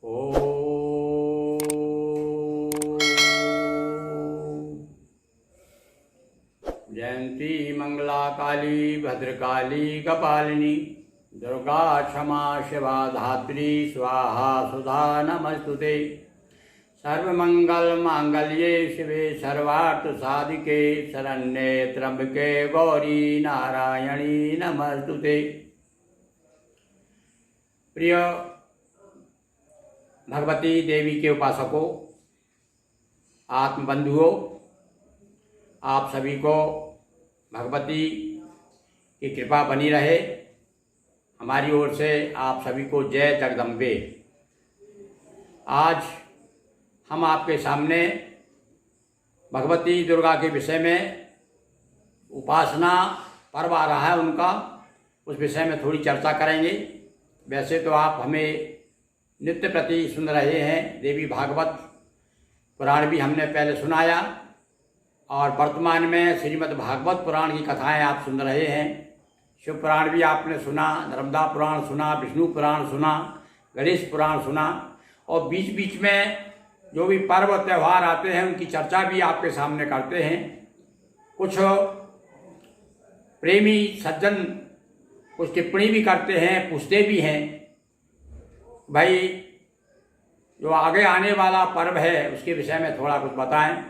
ओम जयंती मंगला काली भद्रकाली कपालिनी दुर्गा क्षमा शिवा धात्री स्वाहा सुधा नमस्तुते। सर्वमंगल मांगल्ये शिवे सर्वार्थ साधिके शरण्ये त्र्यंबके गौरी नारायणी नमस्तुते। प्रिय भगवती देवी के उपासकों, आत्मबंधुओं, आप सभी को भगवती की कृपा बनी रहे। हमारी ओर से आप सभी को जय जगदम्बे। आज हम आपके सामने भगवती दुर्गा के विषय में, उपासना पर्व आ रहा है उनका, उस विषय में थोड़ी चर्चा करेंगे। वैसे तो आप हमें नित्य प्रति सुन रहे हैं, देवी भागवत पुराण भी हमने पहले सुनाया और वर्तमान में श्रीमद् भागवत पुराण की कथाएं आप सुन रहे हैं। शिव पुराण भी आपने सुना, नर्मदा पुराण सुना, विष्णु पुराण सुना, गणेश पुराण सुना और बीच बीच में जो भी पर्व त्यौहार आते हैं उनकी चर्चा भी आपके सामने करते हैं। कुछ प्रेमी सज्जन कुछ टिप्पणी भी करते हैं, पूछते भी हैं भाई जो आगे आने वाला पर्व है उसके विषय में थोड़ा कुछ बताएं।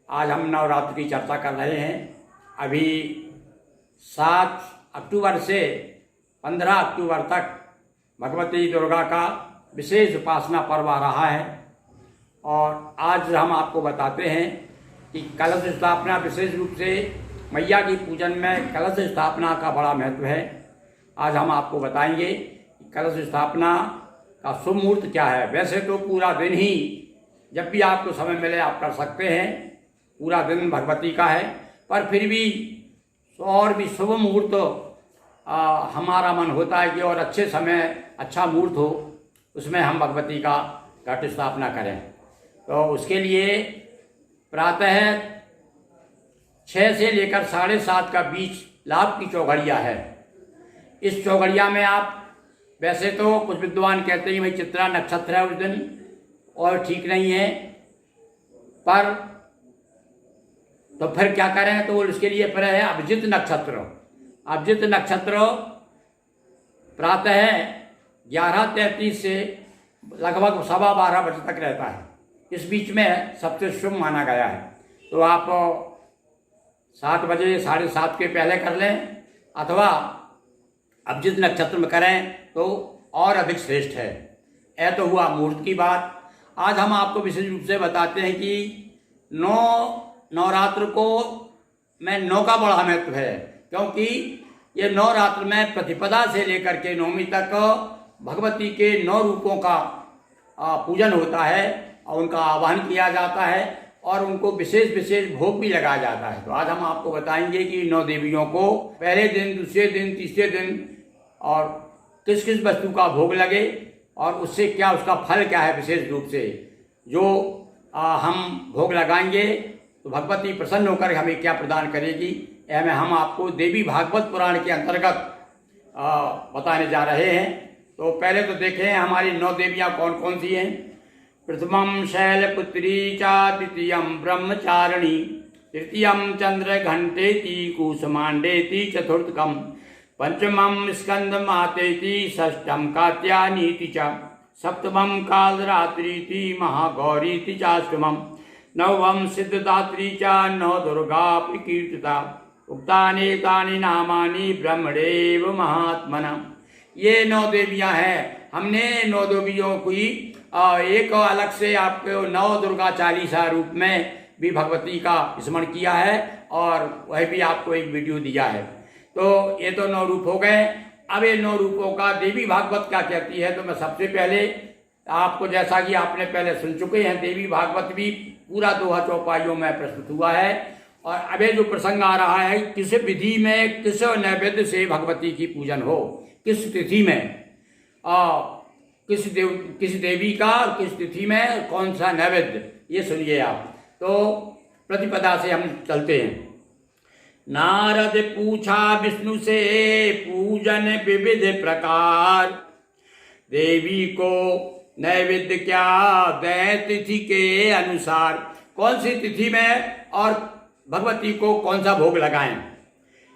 आज हम नवरात्र की चर्चा कर रहे हैं। अभी 7 अक्टूबर से 15 अक्टूबर तक भगवती दुर्गा का विशेष उपासना पर्व आ रहा है और आज हम आपको बताते हैं कि कलश स्थापना, विशेष रूप से मैया की पूजन में कलश स्थापना का बड़ा महत्व है। आज हम आपको बताएंगे कि कलश स्थापना का शुभ मुहूर्त क्या है। वैसे तो पूरा दिन ही, जब भी आपको समय मिले आप कर सकते हैं, पूरा दिन भगवती का है, पर फिर भी और भी शुभ मुहूर्त हमारा मन होता है कि और अच्छे समय, अच्छा मुहूर्त हो, उसमें हम भगवती का घट स्थापना करें। तो उसके लिए प्रातः 6 से लेकर 7:30 का बीच लाभ की चौघड़िया है। इस चौघड़िया में आप, वैसे तो कुछ विद्वान कहते हैं भाई चित्रा नक्षत्र है उस दिन और ठीक नहीं है, पर तो फिर क्या करें, तो इसके लिए फिर है अभिजित नक्षत्र। अभिजित नक्षत्र प्रातः 11:33 से लगभग 12:15 बजे तक रहता है। इस बीच में सबसे शुभ माना गया है। तो आप 7 बजे 7:30 के पहले कर लें अथवा अभिजित नक्षत्र में करें तो और अधिक श्रेष्ठ है। यह तो हुआ मुहूर्त की बात। आज हम आपको विशेष रूप से बताते हैं कि नवरात्र को में 9 का बड़ा महत्व है, क्योंकि ये नवरात्र में प्रतिपदा से लेकर के नवमी तक भगवती के 9 रूपों का पूजन होता है और उनका आवाहन किया जाता है और उनको विशेष विशेष भोग भी लगाया जाता है। तो आज हम आपको बताएंगे कि 9 देवियों को पहले दिन, दूसरे दिन, तीसरे दिन और किस किस वस्तु का भोग लगे और उससे क्या, उसका फल क्या है। विशेष रूप से जो हम भोग लगाएंगे तो भगवती प्रसन्न होकर हमें क्या प्रदान करेगी, यह में हम आपको देवी भागवत पुराण के अंतर्गत बताने जा रहे हैं। तो पहले तो देखें हमारी 9 देवियाँ कौन कौन सी हैं। प्रथमम शैलपुत्री चा, द्वितीयम ब्रह्मचारिणी, तृतीयम चंद्रघंटेति कुसुमांडेति, चतुर्थकम पंचमम स्कंद मातेति, षष्ठम कात्यायनीति च, सप्तमम कालरात्रीति महागौरीति चाष्टमम, नवम सिद्धदात्री च, नव दुर्गा प्रकीर्तिता, उक्तानेतानि नामानि ब्रह्मणेव महात्मना। ये 9 देवियाँ हैं। हमने 9 देवियों की एक अलग से आपको 9 दुर्गा चालीसा रूप में भी भगवती का स्मरण किया है और वह भी आपको एक वीडियो दिया है। तो ये तो 9 रूप हो गए। अब ये 9 रूपों का देवी भागवत क्या कहती है, तो मैं सबसे पहले आपको, जैसा कि आपने पहले सुन चुके हैं, देवी भागवत भी पूरा 2 चौपाइयों में प्रस्तुत हुआ है। और अब ये जो प्रसंग आ रहा है, किस विधि में, किस नैवेद्य से भगवती की पूजन हो, किस तिथि में, किस देवी का किस तिथि में कौन सा नैवेद्य, ये सुनिए आप। तो प्रतिपदा से हम चलते हैं। नारद पूछा विष्णु से पूजन विविध प्रकार, देवी को नैवेद्य क्या दें तिथि के अनुसार, कौन सी तिथि में और भगवती को कौन सा भोग लगाएं।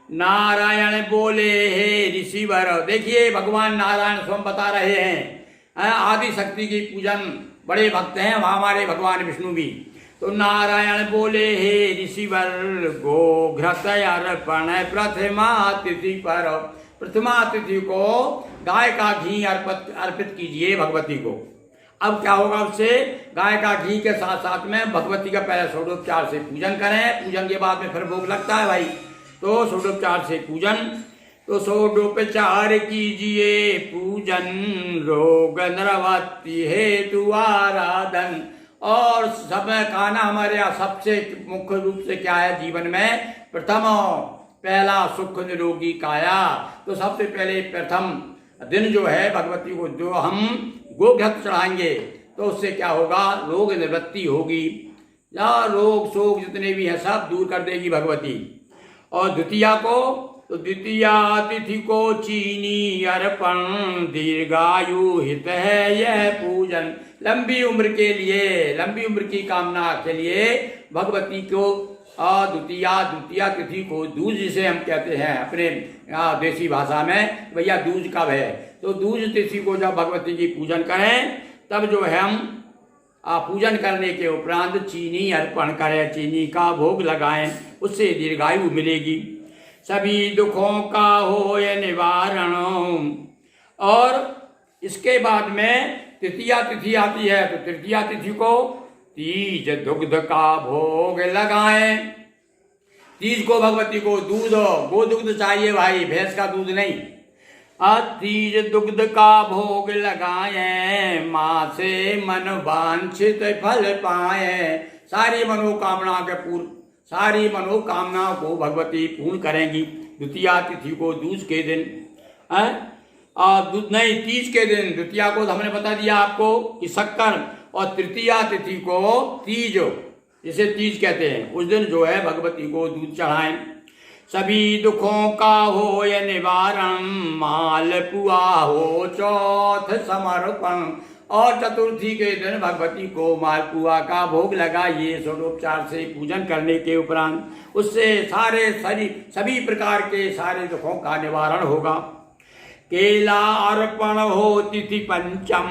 नारायण बोले हे ऋषिवर, देखिए भगवान नारायण स्वयं बता रहे हैं, आदि शक्ति की पूजन बड़े भक्त हैं हमारे भगवान विष्णु भी। तो नारायण बोले हे ऋषिवर, गो घृत अर्पण प्रथमा तिथि पर, प्रथमा तिथि को गाय का घी अर्पित कीजिए भगवती को। अब क्या होगा उससे, गाय का घी के साथ साथ में भगवती का पहले षोडोपचार से पूजन करें, पूजन के बाद में फिर भोग लगता है भाई, तो षोडोपचार से पूजन, तो षोडोपचार कीजिए पूजन, रोग निवृत्ति हेतु आराधन। और समय खाना हमारे यहाँ सबसे मुख्य रूप से क्या है जीवन में, प्रथम पहला सुख निरोगी काया। तो सबसे पहले प्रथम दिन जो है भगवती को जो हम गोघृत चढ़ाएंगे तो उससे क्या होगा, रोग निवृत्ति होगी, या रोग शोक जितने भी हैं सब दूर कर देगी भगवती। और द्वितीया को, तो द्वितीया तिथि को चीनी अर्पण, दीर्घायु हित है यह पूजन। लंबी उम्र के लिए, लंबी उम्र की कामना के लिए भगवती को द्वितीया तिथि को दूज, जिसे हम कहते हैं अपने देसी भाषा में, भैया दूज कब है, तो दूज तिथि को जब भगवती की पूजन करें तब जो है हम पूजन करने के उपरांत चीनी अर्पण करें, चीनी का भोग लगाएं, उससे दीर्घायु मिलेगी। सभी दुखों का हो ये निवारण। और इसके बाद में तृतीया तिथि आती है, तो तृतीया तिथि को तीज दुग्ध का भोग लगाएं। तीज को भगवती को दूध, गो दुग्ध चाहिए भाई, भैंस का दूध नहीं। तीज दुग्ध का भोग लगाएं, माँ से मन वांछित फल पाए। सारी मनोकामनाओं को भगवती पूर्ण करेंगी। द्वितीया तिथि को दूज के दिन, नहीं तीज के दिन, द्वितीया को हमने बता दिया आपको कि शक्कर, और तृतीया तिथि को तीज, जिसे तीज कहते हैं, उस दिन जो है भगवती को दूध चढ़ाएं। सभी दुखों का हो ये निवारण, मालपुआ हो चौथ समर्पण। और चतुर्थी के दिन भगवती को मालपुआ का भोग लगाइए षोडोपचार से पूजन करने के उपरांत, उससे सभी प्रकार के सारे दुखों का निवारण होगा। केला अर्पण हो तिथि पंचम,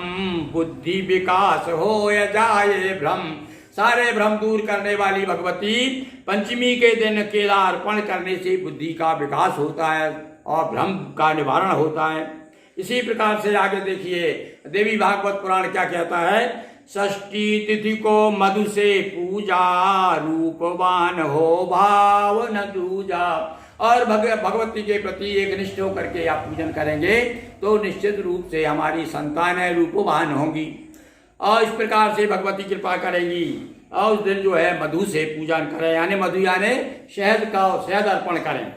बुद्धि विकास हो या जाए भ्रम। सारे भ्रम दूर करने वाली भगवती पंचमी के दिन केला अर्पण करने से बुद्धि का विकास होता है और भ्रम का निवारण होता है। इसी प्रकार से आगे देखिए देवी भागवत पुराण क्या कहता है। षष्ठी तिथि को मधु से पूजा, रूपवान हो भाव न दूजा। और भगवती के प्रति एक निष्ठ होकर के आप पूजन करेंगे तो निश्चित रूप से हमारी संतानें रूपवान होंगी और इस प्रकार से भगवती कृपा करेंगी। और उस दिन जो है मधु से पूजन करें, यानी मधु यानी शहद अर्पण करें।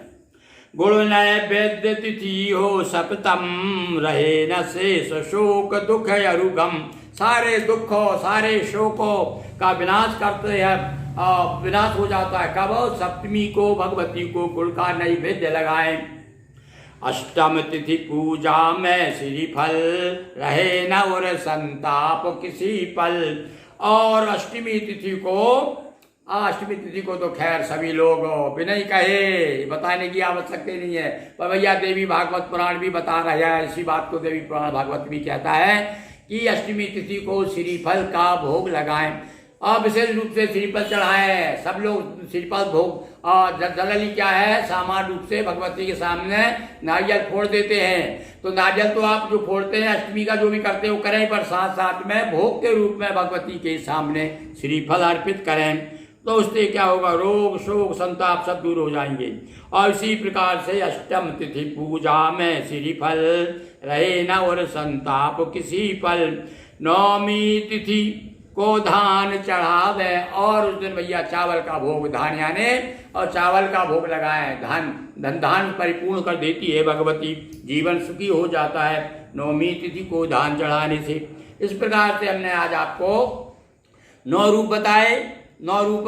गुण नैवेद्य तिथि हो सप्तम, रहे न शेष शोक दुख अरुगम। सारे दुखों सारे शोकों का विनाश करते हैं, विनाश हो जाता है कब, सप्तमी को भगवती को गुड़ का नैवेद्य लगाएं। अष्टम तिथि पूजा में श्रीफल, रहे न और संताप किसी पल। और अष्टमी तिथि को तो खैर सभी लोग बिना ही कहे बताने की आवश्यकता नहीं है, पर भैया देवी भागवत पुराण भी बता रहा है इसी बात को। देवी पुराण भागवत भी कहता है कि अष्टमी तिथि को श्रीफल का भोग लगाएं और विशेष रूप से श्रीफल चढ़ाएं। सब लोग श्रीफल भोग, जनरली क्या है सामान्य रूप से भगवती के सामने नारियल फोड़ देते हैं। तो नारियल तो आप जो फोड़ते हैं अष्टमी का जो भी करते हैं वो करें, पर साथ साथ में भोग के रूप में भगवती के सामने श्रीफल अर्पित करें। तो उससे क्या होगा, रोग शोक संताप सब दूर हो जाएंगे। और इसी प्रकार से अष्टम तिथि पूजा में श्रीफल, रहे न और संताप किसी पल। नवमी तिथि को धान चढ़ावे, और उस दिन भैया चावल का भोग, धान यानी और चावल का भोग लगाएं। धान परिपूर्ण कर देती है भगवती, जीवन सुखी हो जाता है नवमी तिथि को धान चढ़ाने से। इस प्रकार से हमने आज आपको 9 रूप बताए, 9 रूप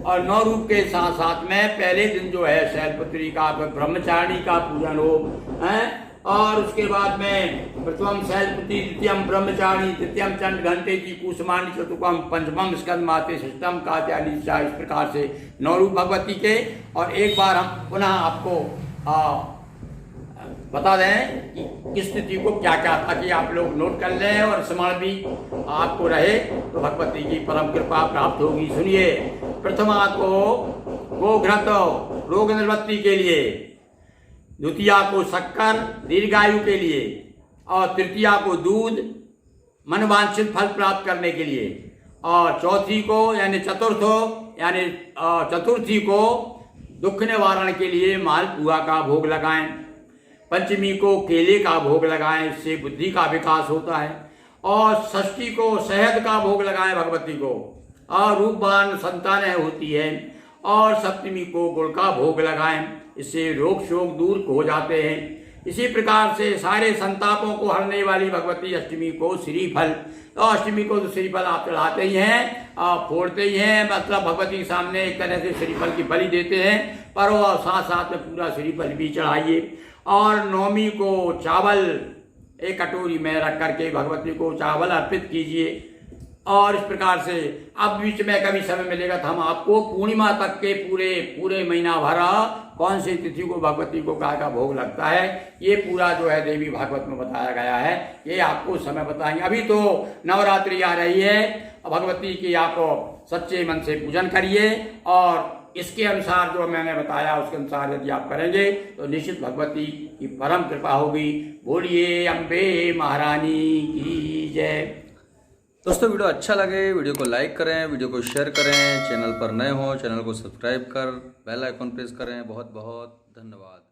और 9 रूप के साथ साथ में पहले दिन जो है शैलपुत्री का ब्रह्मचारिणी का पूजन हो, और उसके बाद में प्रथम शैलपुत्री, द्वितीयम ब्रह्मचारी, तृतीयम चंड घंटे की कुसुमानी, चतुर्थम पंचमम स्कंद माते, षष्ठम कात्यायनी। इस प्रकार से 9 रूप भगवती के। और एक बार हम पुनः आपको बता दें कि किस तिथि को क्या क्या, ताकि आप लोग नोट कर लें और स्मरण भी आपको रहे, तो भगवती की परम कृपा प्राप्त होगी। सुनिए, प्रथमा को गोघृत रोग निवृत्ति के लिए, द्वितीया को शक्कर दीर्घायु के लिए, और तृतीया को दूध मनवांछित फल प्राप्त करने के लिए, और चौथी को यानी चतुर्थी को दुख निवारण के लिए मालपुआ का भोग लगाएं। पंचमी को केले का भोग लगाएं, इससे बुद्धि का विकास होता है। और षष्ठी को शहद का भोग लगाएं भगवती को, और रूपवान संतानें होती है। और सप्तमी को गुड़ का भोग लगाएं, इससे रोग शोक दूर हो जाते हैं। इसी प्रकार से सारे संतापों को हरने वाली भगवती अष्टमी को श्रीफल, तो अष्टमी को तो श्रीफल आप चढ़ाते ही हैं, आप फोड़ते ही हैं, मतलब भगवती के सामने एक तरह से श्रीफल की बलि देते हैं, पर वो साथ साथ में पूरा श्रीफल भी चढ़ाइए। और नवमी को चावल एक कटोरी में रख करके भगवती को चावल अर्पित कीजिए। और इस प्रकार से अब बीच में कभी समय मिलेगा तो हम आपको पूर्णिमा तक के पूरे महीना भर कौन सी तिथि को भगवती को काय का भोग लगता है, ये पूरा जो है देवी भागवत में बताया गया है, ये आपको समय बताएंगे। अभी तो नवरात्रि आ रही है, भगवती की आप सच्चे मन से पूजन करिए, और इसके अनुसार जो मैंने बताया उसके अनुसार यदि आप करेंगे तो निश्चित भगवती की परम कृपा होगी। बोलिए अम्बे महारानी की जय। दोस्तों, वीडियो अच्छा लगे वीडियो को लाइक करें, वीडियो को शेयर करें, चैनल पर नए हो चैनल को सब्सक्राइब कर बेल आइकन प्रेस करें। बहुत बहुत धन्यवाद।